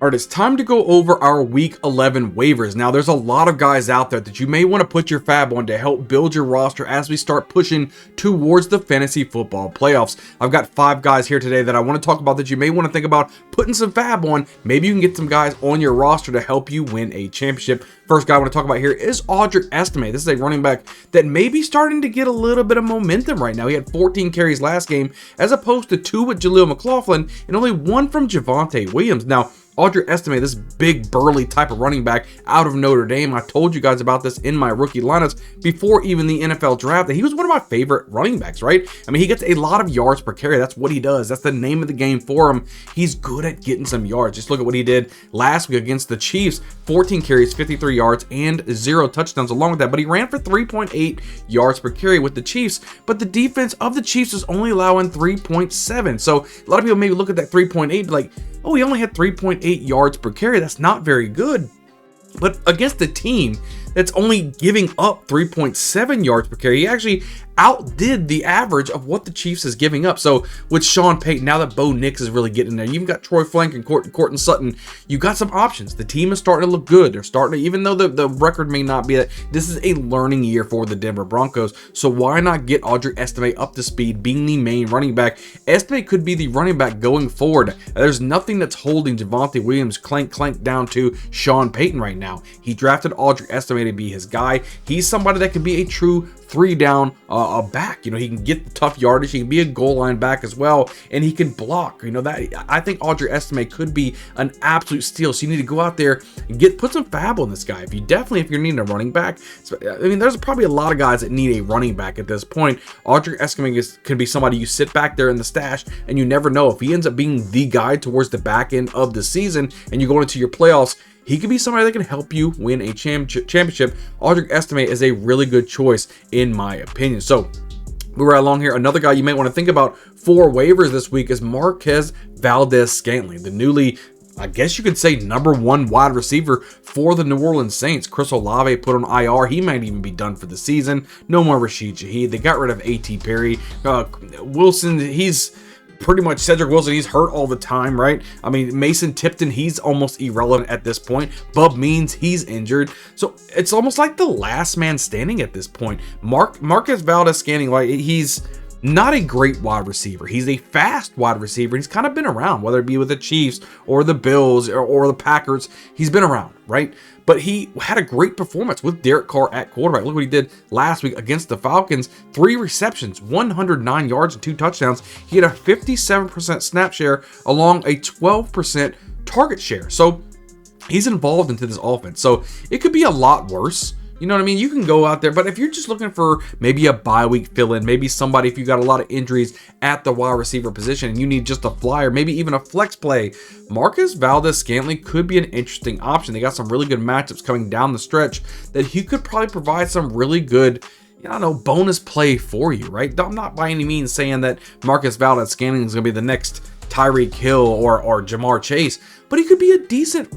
All right, it's time to go over our week 11 waivers. Now, there's a lot of guys out there that you may want to put your fab on to help build your roster as we start pushing towards the fantasy football playoffs. I've got 5 guys here today that I want to talk about that you may want to think about putting some fab on. Maybe you can get some guys on your roster to help you win a championship. First guy I want to talk about here is Audric Estime. This is a running back that may be starting to get a little bit of momentum right now. He had 14 carries last game as opposed to 2 with Jaleel McLaughlin and only 1 from Javonte Williams. Now, Audric Estime, this big burly type of running back out of Notre Dame. I told you guys about this in my rookie lineups before even the NFL draft, that he was one of my favorite running backs, right? I mean, he gets a lot of yards per carry. That's what he does. That's the name of the game for him. He's good at getting some yards. Just look at what he did last week against the Chiefs. 14 carries, 53 yards, and 0 touchdowns along with that. But he ran for 3.8 yards per carry with the Chiefs. But the defense of the Chiefs is only allowing 3.7. So a lot of people maybe look at that 3.8 and be like, oh, he only had 3.8 yards per carry. That's not very good. But against the team that's only giving up 3.7 yards per carry, he actually outdid the average of what the Chiefs is giving up. So with Sean Payton, now that Bo Nix is really getting there, you've got Troy Flank and Courtland Sutton, you got some options. The team is starting to look good. They're starting to, even though the record may not be that, this is a learning year for the Denver Broncos. So why not get Audric Estime up to speed, being the main running back? Estime could be the running back going forward. There's nothing that's holding Javonte Williams clank down to Sean Payton right now. He drafted Audric Estime to be his guy. He's somebody that can be a true 3-down back. You know, he can get the tough yardage. He can be a goal line back as well, and he can block. You know, that I think Audric Estime could be an absolute steal. So you need to go out there and put some fab on this guy. If you're needing a running back, I mean, there's probably a lot of guys that need a running back at this point. Audric Estime can be somebody you sit back there in the stash, and you never know if he ends up being the guy towards the back end of the season, and you go into your playoffs. He could be somebody that can help you win a championship. Audric Estime is a really good choice in my opinion. So we're right along here. Another guy you might want to think about for waivers this week is Marquez Valdes-Scantling, the newly, I guess you could say, #1 wide receiver for the New Orleans Saints. Chris Olave put on IR. He might even be done for the season. No more Rashid Shaheed. They got rid of A.T. Perry. Wilson, he's pretty much Cedric Wilson, he's hurt all the time, right? I mean, Mason Tipton, he's almost irrelevant at this point. Bub Means, he's injured. So it's almost like the last man standing at this point. Marquez Valdes-Scantling, like, he's not a great wide receiver. He's a fast wide receiver. He's kind of been around, whether it be with the Chiefs or the Bills or the Packers. He's been around, right? But he had a great performance with Derek Carr at quarterback. Look what he did last week against the Falcons. 3 receptions, 109 yards, and 2 touchdowns. He had a 57% snap share along a 12% target share. So he's involved into this offense. So it could be a lot worse. You know what I mean? You can go out there, but if you're just looking for maybe a bye week fill-in, maybe somebody, if you got a lot of injuries at the wide receiver position and you need just a flyer, maybe even a flex play, Marquez Valdes-Scantling could be an interesting option. They got some really good matchups coming down the stretch that he could probably provide some really good, I don't know, bonus play for you, right? I'm not by any means saying that Marquez Valdes-Scantling is going to be the next Tyreek Hill or Jamar Chase, but he could be a decent,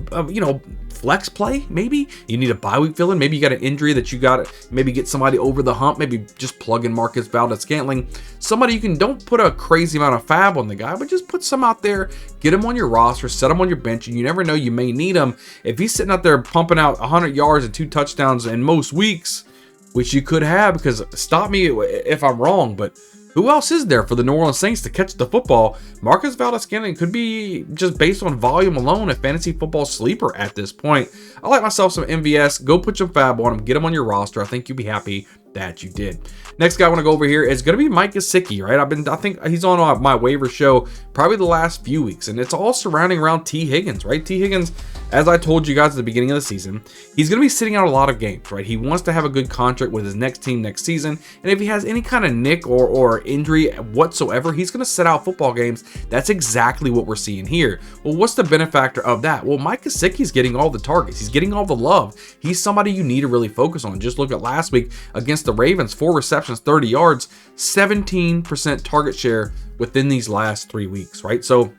flex play. Maybe you need a bye week fill in. Maybe you got an injury that you got to maybe get somebody over the hump. Maybe just plug in Marquez Valdes-Scantling. Somebody you can, don't put a crazy amount of fab on the guy, but just put some out there, get him on your roster, set him on your bench, and you never know, you may need him. If he's sitting out there pumping out 100 yards and 2 touchdowns in most weeks, which you could have, because stop me if I'm wrong, but who else is there for the New Orleans Saints to catch the football? Marquez Valdes-Scantling could be, just based on volume alone, a fantasy football sleeper at this point. I like myself some MVS. Go put some fab on him. Get him on your roster. I think you'll be happy that you did. Next guy I want to go over here is going to be Mike Gesicki, right? I think he's on my waiver show probably the last few weeks, and it's all surrounding around T. Higgins, right? T. Higgins, as I told you guys at the beginning of the season, he's going to be sitting out a lot of games, right? He wants to have a good contract with his next team next season, and if he has any kind of nick or injury whatsoever, he's going to sit out football games. That's exactly what we're seeing here. Well, what's the benefactor of that? Well, Mike Gesicki's getting all the targets. He's getting all the love. He's somebody you need to really focus on. Just look at last week against the Ravens, 4 receptions, 30 yards, 17% target share within these last 3 weeks, right? So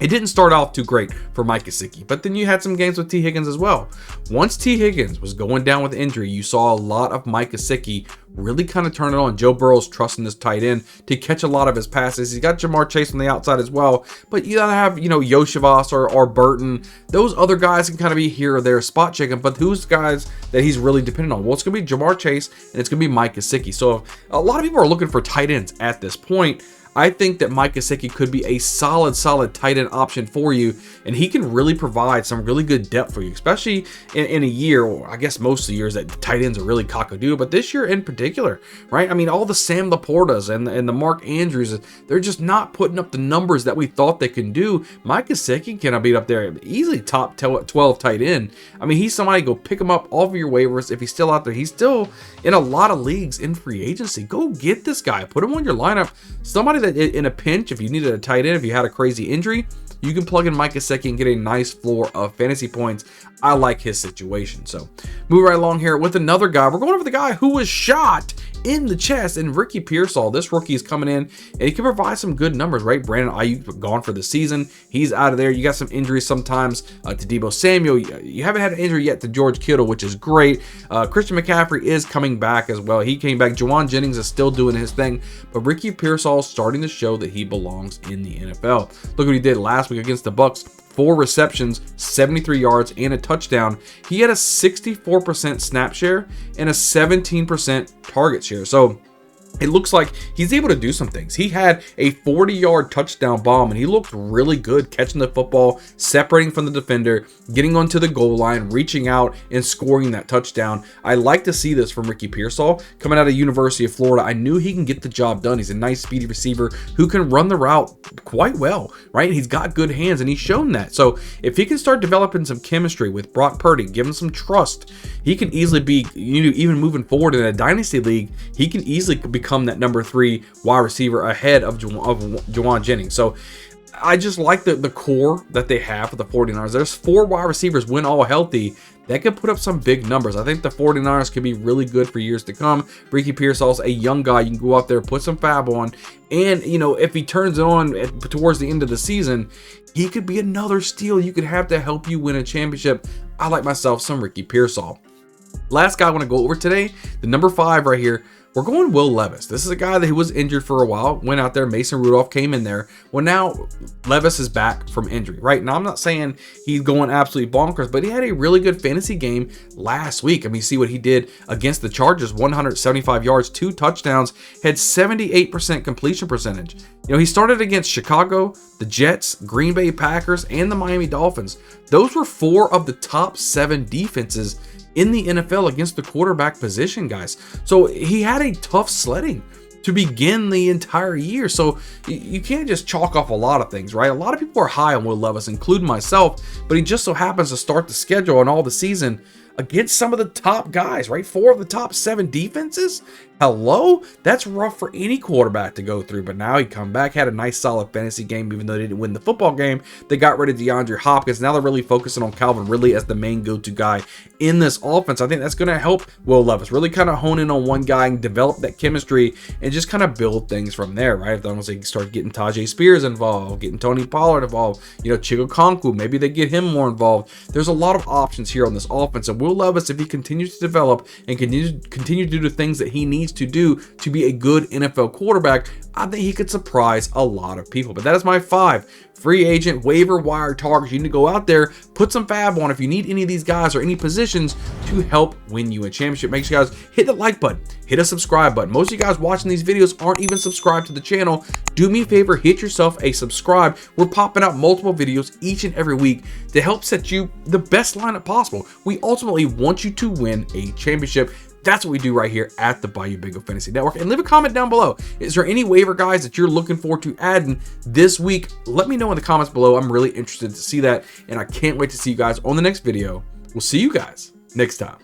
It didn't start off too great for Mike Gesicki, but then you had some games with T. Higgins as well. Once T. Higgins was going down with injury, you saw a lot of Mike Gesicki really kind of turn it on. Joe Burrow's trusting this tight end to catch a lot of his passes. He's got Jamar Chase on the outside as well, but you gotta have, Yoshivas or Burton. Those other guys can kind of be here or there spot checking, but who's guys that he's really dependent on? Well, it's gonna be Jamar Chase and it's gonna be Mike Gesicki. So a lot of people are looking for tight ends at this point. I think that Mike Gesicki could be a solid tight end option for you, and he can really provide some really good depth for you, especially in a year, or I guess most of the years that tight ends are really cock-a-doodle, but this year in particular, right? I mean, all the Sam Laportas and the Mark Andrews, they're just not putting up the numbers that we thought they can do. Mike Gesicki can be up there easily top 12 tight end. I mean, he's somebody, go pick him up off of your waivers if he's still out there. He's still in a lot of leagues in free agency. Go get this guy, put him on your lineup. Somebody that in a pinch, if you needed a tight end, if you had a crazy injury, you can plug in Mike Gesicki and get a nice floor of fantasy points. I like his situation. So move right along here with another guy. We're going over the guy who was shot in the chest, and Ricky Pearsall. This rookie is coming in and he can provide some good numbers, right? Brandon Ayuk gone for the season. He's out of there. You got some injuries sometimes to Deebo Samuel. You haven't had an injury yet to George Kittle, which is great. Christian McCaffrey is coming back as well. He came back. Juwan Jennings is still doing his thing, but Ricky Pearsall is starting to show that he belongs in the NFL. Look what he did last week against the Bucks. 4 receptions, 73 yards, and a touchdown. He had a 64% snap share and a 17% target share. So it looks like he's able to do some things. He had a 40-yard touchdown bomb, and he looked really good catching the football, separating from the defender, getting onto the goal line, reaching out, and scoring that touchdown. I like to see this from Ricky Pearsall coming out of University of Florida. I knew he can get the job done. He's a nice, speedy receiver who can run the route quite well, right? He's got good hands, and he's shown that. So if he can start developing some chemistry with Brock Purdy, give him some trust, he can easily be, even moving forward in a dynasty league, he can easily become that number 3 wide receiver ahead of Juwan Jennings. So I just like the core that they have for the 49ers. There's 4 wide receivers when all healthy that could put up some big numbers. I think the 49ers could be really good for years to come. Ricky Pearsall's a young guy. You can go out there, put some fab on, and if he turns it on towards the end of the season, he could be another steal you could have to help you win a championship. I like myself some Ricky Pearsall. Last guy I want to go over today, the number 5 right here. We're going Will Levis. This is a guy that was injured for a while, went out there, Mason Rudolph came in there. Well, now Levis is back from injury, right? Now, I'm not saying he's going absolutely bonkers, but he had a really good fantasy game last week. I mean, see what he did against the Chargers, 175 yards, 2 touchdowns, had 78% completion percentage. He started against Chicago, the Jets, Green Bay Packers, and the Miami Dolphins. Those were 4 of the top 7 defenses in the NFL against the quarterback position, guys. So he had a tough sledding to begin the entire year. So you can't just chalk off a lot of things, right? A lot of people are high on Will Levis, including myself, but he just so happens to start the schedule and all the season against some of the top guys, right? 4 of the top 7 defenses. Hello? That's rough for any quarterback to go through, but now he come back, had a nice solid fantasy game, even though they didn't win the football game. They got rid of DeAndre Hopkins. Now they're really focusing on Calvin Ridley as the main go-to guy in this offense. I think that's going to help Will Levis really kind of hone in on one guy and develop that chemistry and just kind of build things from there, right? If they almost start getting Tajay Spears involved, getting Tony Pollard involved, Chigo Konku, maybe they get him more involved. There's a lot of options here on this offense, and Will Levis, if he continues to develop and continue to do the things that he needs to do to be a good NFL quarterback, I think he could surprise a lot of people. But that is my 5 free agent waiver wire targets. You need to go out there, put some fab on if you need any of these guys or any positions to help win you a championship. Make sure you guys hit the like button, hit a subscribe button. Most of you guys watching these videos aren't even subscribed to the channel. Do me a favor, hit yourself a subscribe. We're popping out multiple videos each and every week to help set you the best lineup possible. We ultimately want you to win a championship. That's what we do right here at the Bayou Bingo Fantasy Network. And leave a comment down below. Is there any waiver guys that you're looking forward to adding this week? Let me know in the comments below. I'm really interested to see that, and I can't wait to see you guys on the next video. We'll see you guys next time.